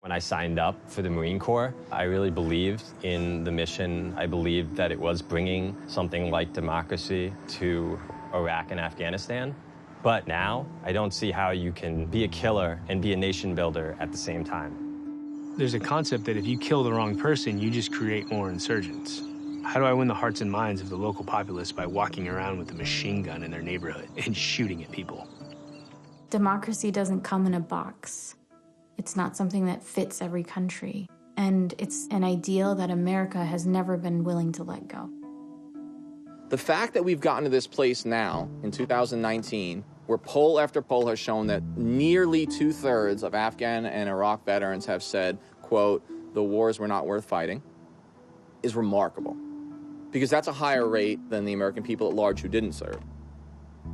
When I signed up for the Marine Corps, I really believed in the mission. I believed that it was bringing something like democracy to Iraq and Afghanistan. But now, I don't see how you can be a killer and be a nation builder at the same time. There's a concept that if you kill the wrong person, you just create more insurgents. How do I win the hearts and minds of the local populace by walking around with a machine gun in their neighborhood and shooting at people? Democracy doesn't come in a box. It's not something that fits every country. And it's an ideal that America has never been willing to let go. The fact that we've gotten to this place now, in 2019, where poll after poll has shown that nearly 2/3 of Afghan and Iraq veterans have said, quote, the wars were not worth fighting, is remarkable. Because that's a higher rate than the American people at large who didn't serve.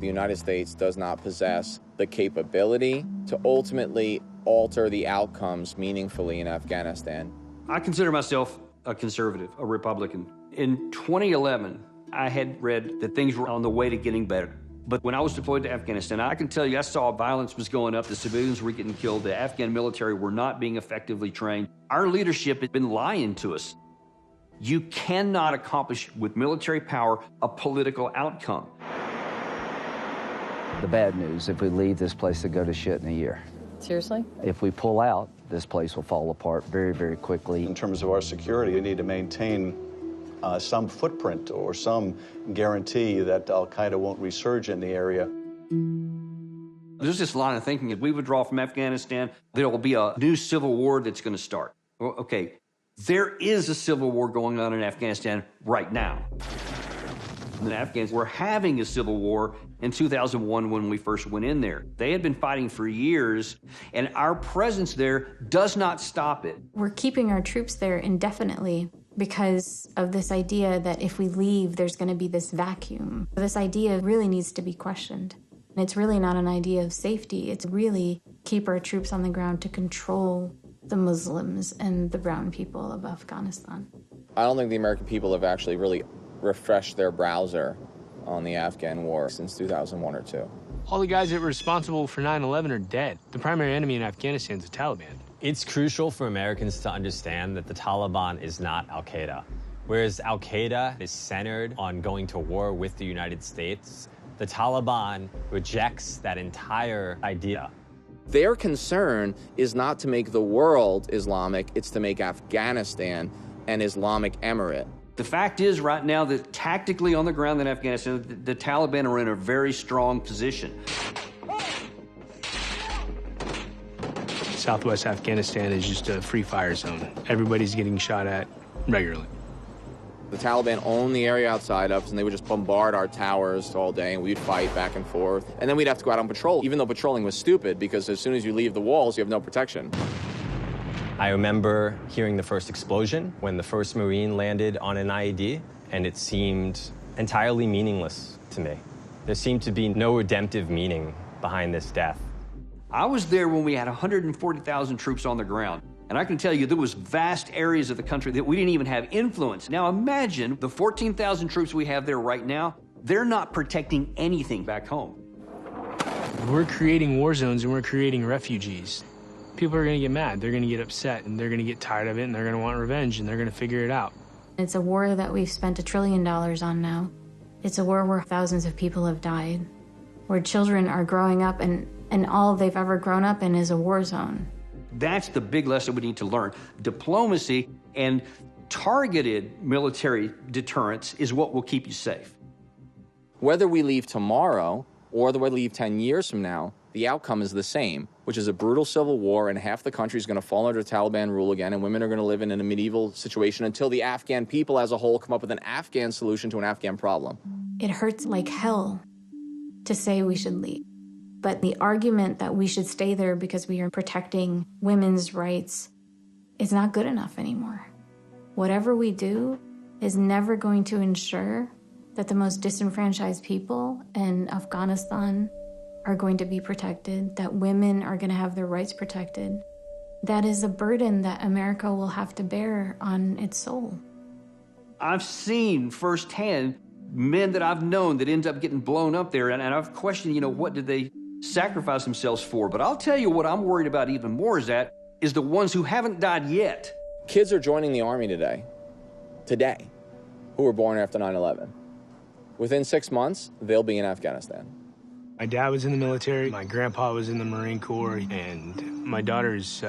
The United States does not possess the capability to ultimately alter the outcomes meaningfully in Afghanistan. I consider myself a conservative, a Republican. In 2011, I had read that things were on the way to getting better. But when I was deployed to Afghanistan, I can tell you I saw violence was going up, the civilians were getting killed, the Afghan military were not being effectively trained. Our leadership had been lying to us. You cannot accomplish with military power a political outcome. The bad news, if we leave this place to go to shit in a year. Seriously? If we pull out, this place will fall apart very, very quickly. In terms of our security, we need to maintain some footprint or some guarantee that al-Qaeda won't resurge in the area. There's this line of thinking, if we withdraw from Afghanistan, there will be a new civil war that's going to start. Well, okay, there is a civil war going on in Afghanistan right now. The Afghans were having a civil war in 2001 when we first went in there. They had been fighting for years, and our presence there does not stop it. We're keeping our troops there indefinitely because of this idea that if we leave, there's going to be this vacuum. This idea really needs to be questioned. And it's really not an idea of safety. It's really keep our troops on the ground to control the Muslims and the brown people of Afghanistan. I don't think the American people have actually really refreshed their browser on the Afghan war since 2001 or 2. All the guys that were responsible for 9/11 are dead. The primary enemy in Afghanistan is the Taliban. It's crucial for Americans to understand that the Taliban is not al-Qaeda. Whereas al-Qaeda is centered on going to war with the United States, the Taliban rejects that entire idea. Their concern is not to make the world Islamic, it's to make Afghanistan an Islamic emirate. The fact is right now that tactically on the ground in Afghanistan, the Taliban are in a very strong position. Southwest Afghanistan is just a free fire zone. Everybody's getting shot at regularly. The Taliban own the area outside of us, and they would just bombard our towers all day, and we'd fight back and forth. And then we'd have to go out on patrol, even though patrolling was stupid, because as soon as you leave the walls, you have no protection. I remember hearing the first explosion when the first Marine landed on an IED, and it seemed entirely meaningless to me. There seemed to be no redemptive meaning behind this death. I was there when we had 140,000 troops on the ground. And I can tell you there was vast areas of the country that we didn't even have influence. Now imagine the 14,000 troops we have there right now, they're not protecting anything back home. We're creating war zones and we're creating refugees. People are gonna get mad, they're gonna get upset, and they're gonna get tired of it, and they're gonna want revenge, and they're gonna figure it out. It's a war that we've spent $1 trillion on now. It's a war where thousands of people have died, where children are growing up and all they've ever grown up in is a war zone. That's the big lesson we need to learn. Diplomacy and targeted military deterrence is what will keep you safe. Whether we leave tomorrow or whether we leave 10 years from now, the outcome is the same, which is a brutal civil war, and half the country is going to fall under Taliban rule again, and women are going to live in a medieval situation until the Afghan people as a whole come up with an Afghan solution to an Afghan problem. It hurts like hell to say we should leave. But the argument that we should stay there because we are protecting women's rights is not good enough anymore. Whatever we do is never going to ensure that the most disenfranchised people in Afghanistan are going to be protected, that women are going to have their rights protected. That is a burden that America will have to bear on its soul. I've seen firsthand men that I've known that end up getting blown up there, and I've questioned, what did they sacrifice themselves for? But I'll tell you what I'm worried about even more is that is the ones who haven't died yet. Kids are joining the Army today, who were born after 9/11. Within 6 months, they'll be in Afghanistan. My dad was in the military, my grandpa was in the Marine Corps, and my daughter's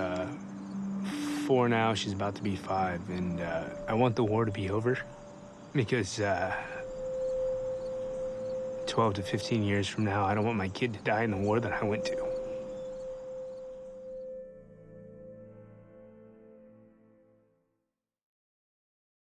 4 now, she's about to be 5, and I want the war to be over because 12 to 15 years from now, I don't want my kid to die in the war that I went to.